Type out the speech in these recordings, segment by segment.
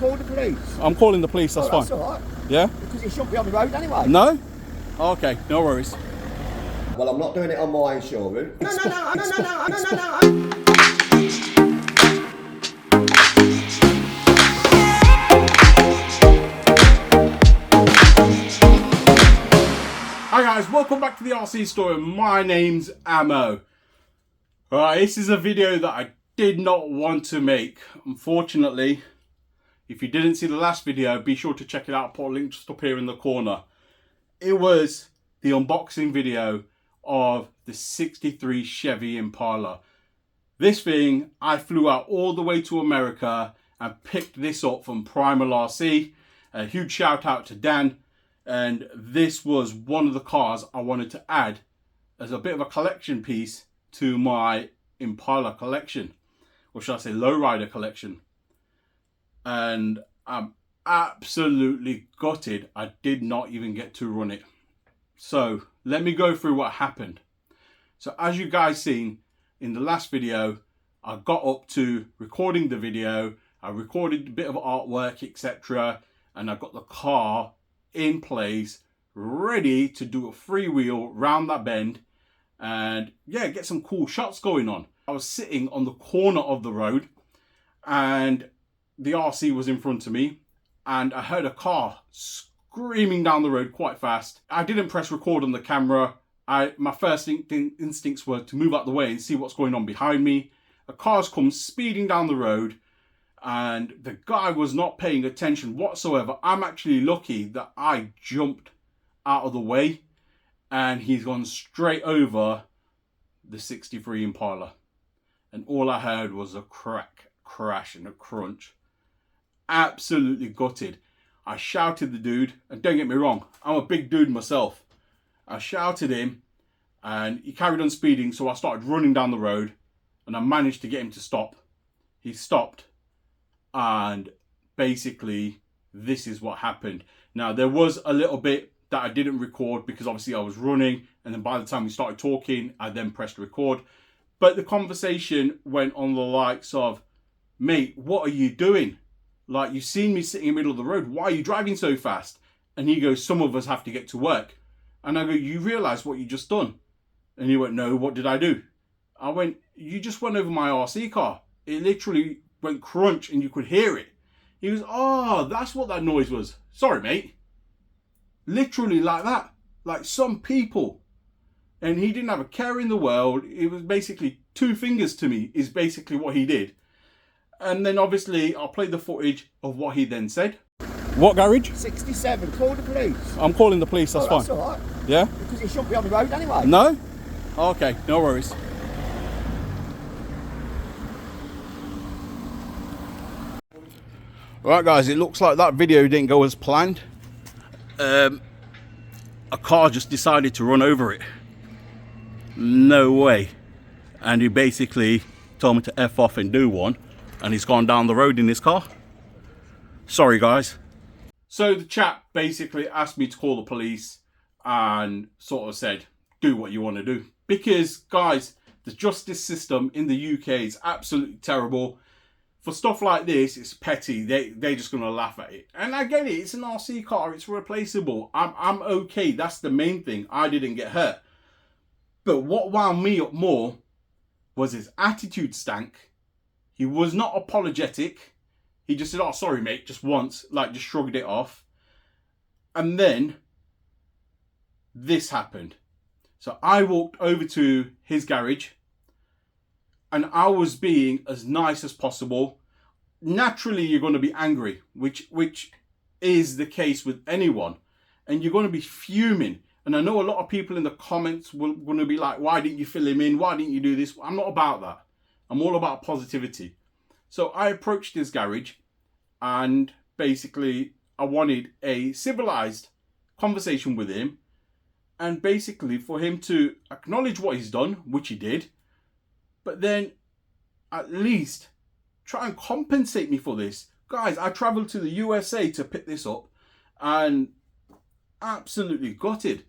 call the police. I'm calling the police, that's fine. That's all right. Yeah? Because you shouldn't be on the road anyway. No? Okay, no worries. Well, I'm not doing it on my insurance. No. Hi guys, welcome back to the RC store. My name's Ammo. Alright, this is a video that I did not want to make. Unfortunately, if you didn't see the last video, be sure to check it out. I'll put a link just up here in the corner. It was the unboxing video of the '63 Chevy Impala. This thing, I flew out all the way to America and picked this up from Primal RC. A huge shout out to Dan. And this was one of the cars I wanted to add as a bit of a collection piece to my Impala collection, or should I say Lowrider collection. And I'm absolutely gutted I did not even get to run it. So let me go through what happened. So as you guys seen in the last video, I got up to recording the video. I recorded a bit of artwork, etc. And I got the car in place, ready to do a freewheel round that bend and yeah, get some cool shots going on. I was sitting on the corner of the road and the RC was in front of me and I heard a car screaming down the road quite fast. I didn't press record on the camera. My first instincts were to move out the way and see what's going on behind me. A car's come speeding down the road and the guy was not paying attention whatsoever. I'm actually lucky that I jumped out of the way and he's gone straight over the '63 Impala. And all I heard was a crash and a crunch. Absolutely gutted. I shouted the dude, and don't get me wrong, I'm a big dude myself. I shouted him and he carried on speeding, so I started running down the road and I managed to get him to stop. He stopped. And basically, this is what happened. Now, there was a little bit that I didn't record because obviously I was running. And then by the time we started talking, I then pressed record. But the conversation went on the likes of, mate, what are you doing? Like, you've seen me sitting in the middle of the road. Why are you driving so fast? And he goes, some of us have to get to work. And I go, you realise what you just done? And he went, no, what did I do? I went, you just went over my RC car. It literally went crunch and you could hear it. He goes, oh, that's what that noise was. Sorry, mate. Literally like that. Like some people. And he didn't have a care in the world. It was basically 2 fingers to me is basically what he did. And then obviously I'll play the footage of what he then said. What garage? 67, call the police. I'm calling the police, that's fine. That's all right. Yeah? Because you shouldn't be on the road anyway. No? Okay, no worries. Right guys, it looks like that video didn't go as planned. A car just decided to run over it. No way. And he basically told me to F off and do one. And he's gone down the road in his car. Sorry guys. So the chap basically asked me to call the police and sort of said, do what you want to do. Because guys, the justice system in the UK is absolutely terrible. For stuff like this, it's petty. They're just going to laugh at it. And I get it. It's an RC car. It's replaceable. I'm okay. That's the main thing. I didn't get hurt. But what wound me up more was his attitude stank. He was not apologetic. He just said, oh, sorry, mate, just once. Like, just shrugged it off. And then this happened. So I walked over to his garage. And I was being as nice as possible. Naturally, you're going to be angry, which is the case with anyone. And you're going to be fuming. And I know a lot of people in the comments will going to be like, why didn't you fill him in? Why didn't you do this? I'm not about that. I'm all about positivity. So I approached his garage and basically I wanted a civilized conversation with him. And basically for him to acknowledge what he's done, which he did. But then at least try and compensate me for this. Guys, I traveled to the USA to pick this up and absolutely gutted.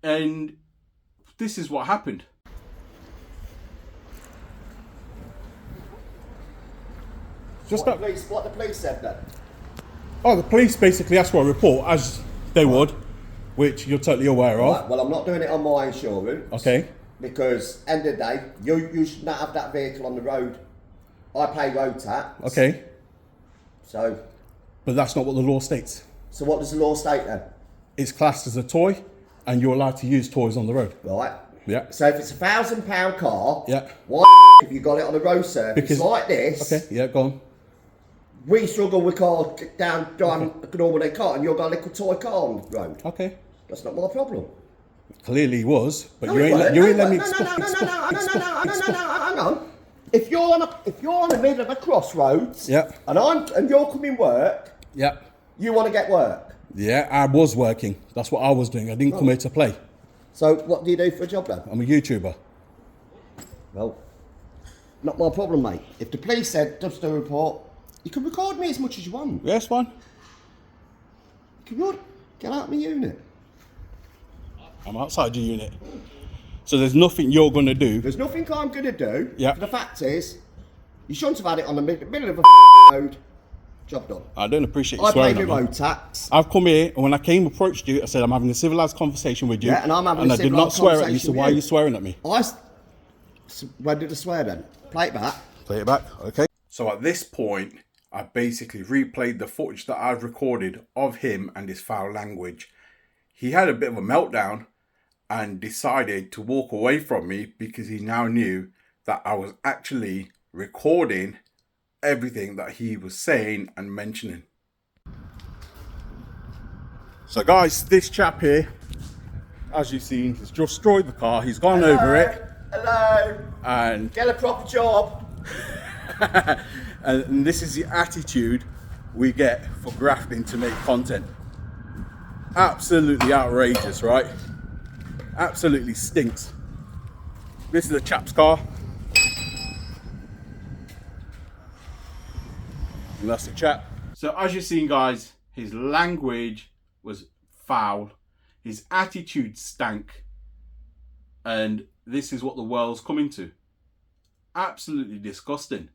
And this is what happened. Just what the police said then? Oh, the police basically asked for a report, as they would, which you're totally aware of. Right, well, I'm not doing it on my insurance. Okay. Because end of the day, you should not have that vehicle on the road. I pay road tax. Okay. So. But that's not what the law states. So what does the law state then? It's classed as a toy, and you're allowed to use toys on the road. Right. Yeah. So if it's £1,000 car, yeah. Why if you got it on a road surface like this? Okay. Yeah. Go on. We struggle with cars down a normal car, and you've got a little toy car on the road. Okay. That's not my problem. Clearly was, but No, you ain't let me explain. Hang on. If you're on the middle of a crossroads, yeah, and you're coming work, yeah, you want to get work. Yeah, I was working. That's what I was doing. I didn't come here to play. So what do you do for a job then? I'm a YouTuber. Well, not my problem, mate. If the police said just a report, you can record me as much as you want. Yeah, it's fine. Come on, get out of my unit. I'm outside your unit. So there's nothing you're going to do. There's nothing I'm going to do. Yeah. The fact is, you shouldn't have had it on the middle of a road. Job done. I don't appreciate you I swearing paid at my me. road tax. I've come here, and when I approached you, I said I'm having a civilised conversation with you. Yeah, and I'm having a I did not civilised swear at you, so conversation why with are you. you swearing at me? When did I swear then? Play it back. Play it back, okay. So at this point, I basically replayed the footage that I've recorded of him and his foul language. He had a bit of a meltdown and decided to walk away from me because he now knew that I was actually recording everything that he was saying and mentioning. So guys, this chap here, as you've seen, has destroyed the car. He's gone over it. Hello. And get a proper job. and this is the attitude we get for grafting to make content. Absolutely outrageous, right? Absolutely stinks. This is a chap's car. And that's the chap. So as you've seen, guys, his language was foul. His attitude stank. And this is what the world's coming to. Absolutely disgusting.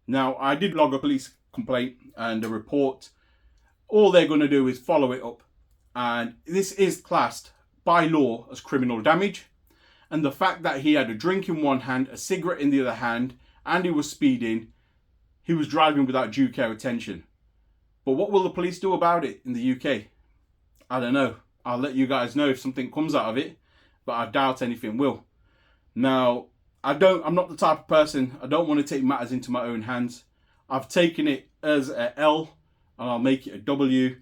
Now, I did log a police complaint and a report. All they're going to do is follow it up. And this is classed by law as criminal damage. And the fact that he had a drink in one hand, a cigarette in the other hand, and he was speeding, he was driving without due care attention. But what will the police do about it in the UK? I don't know. I'll let you guys know if something comes out of it, but I doubt anything will. Now, I'm not the type of person, I don't want to take matters into my own hands. I've taken it as a L and I'll make it a W.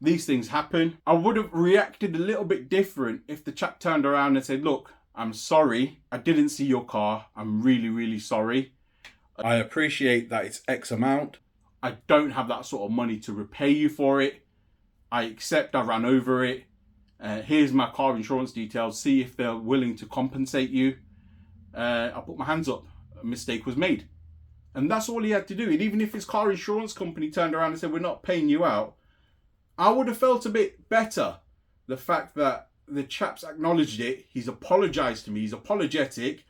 These things happen. I would have reacted a little bit different if the chap turned around and said, look, I'm sorry, I didn't see your car. I'm really, really sorry. I appreciate that it's X amount. I don't have that sort of money to repay you for it. I accept I ran over it. Here's my car insurance details. See if they're willing to compensate you. I put my hands up. A mistake was made. And that's all he had to do. And even if his car insurance company turned around and said, we're not paying you out, I would have felt a bit better. The fact that the chap's acknowledged it. He's apologized to me. He's apologetic.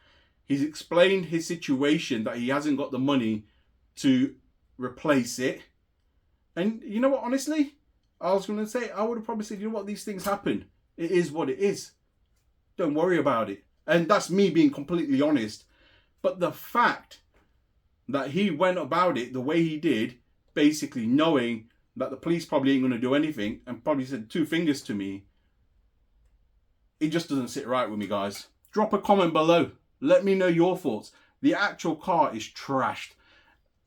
He's explained his situation, that he hasn't got the money to replace it. And you know what, honestly, I was going to say, I would have probably said, you know what, these things happen. It is what it is. Don't worry about it. And that's me being completely honest. But the fact that he went about it the way he did, basically knowing that the police probably ain't going to do anything and probably said two fingers to me, it just doesn't sit right with me, guys. Drop a comment below. Let me know your thoughts. The actual car is trashed.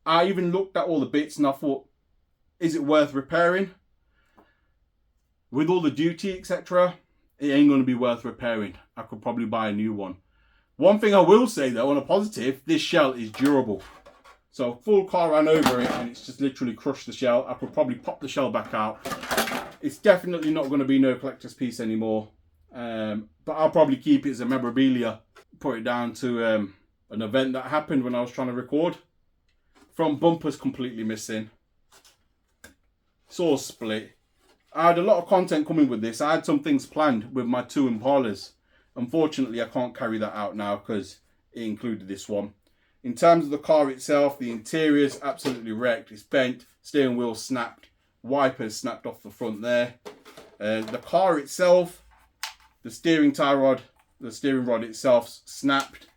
I even looked at all the bits and I thought, is it worth repairing? With all the duty, etc., it ain't going to be worth repairing. I could probably buy a new one. One thing I will say though, on a positive, this shell is durable. So full car ran over it and it's just literally crushed the shell. I could probably pop the shell back out. It's definitely not going to be no collector's piece anymore. But I'll probably keep it as a memorabilia. Put it down to an event that happened when I was trying to record. Front bumper's completely missing. It's all split. I had a lot of content coming with this. I had some things planned with my two Impalas. Unfortunately, I can't carry that out now because it included this one. In terms of the car itself, the interior is absolutely wrecked. It's bent, steering wheel snapped, wipers snapped off the front there. The car itself, the steering rod itself snapped.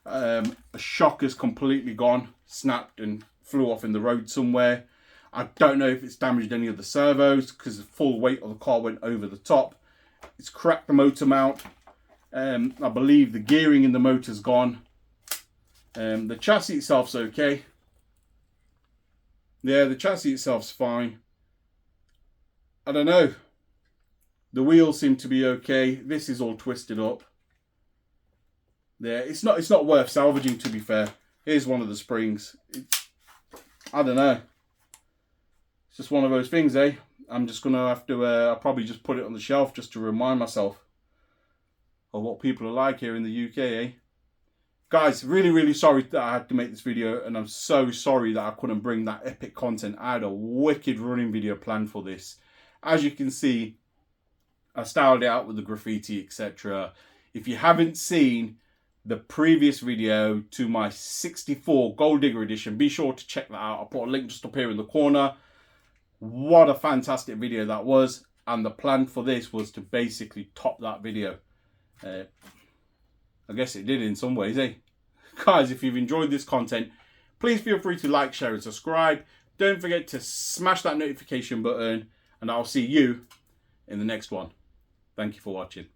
A shocker's completely gone, snapped and flew off in the road somewhere. I don't know if it's damaged any of the servos because the full weight of the car went over the top. It's cracked the motor mount. I believe the gearing in the motor's gone. The chassis itself's okay. Yeah, the chassis itself's fine. I don't know. The wheels seem to be okay. This is all twisted up. Yeah, it's not worth salvaging, to be fair. Here's one of the springs. I don't know. It's just one of those things, eh? I'm just gonna have to I'll probably just put it on the shelf just to remind myself of what people are like here in the UK, eh? Guys, really sorry that I had to make this video, and I'm so sorry that I couldn't bring that epic content. I had a wicked running video planned for this. As you can see, I styled it out with the graffiti, etc. If you haven't seen the previous video to my 64 Gold Digger edition, be sure to check that out. I'll put a link just up here in the corner. What a fantastic video that was, and the plan for this was to basically top that video. I guess it did in some ways, eh? Guys, if you've enjoyed this content, please feel free to like, share and subscribe. Don't forget to smash that notification button, and I'll see you in the next one. Thank you for watching.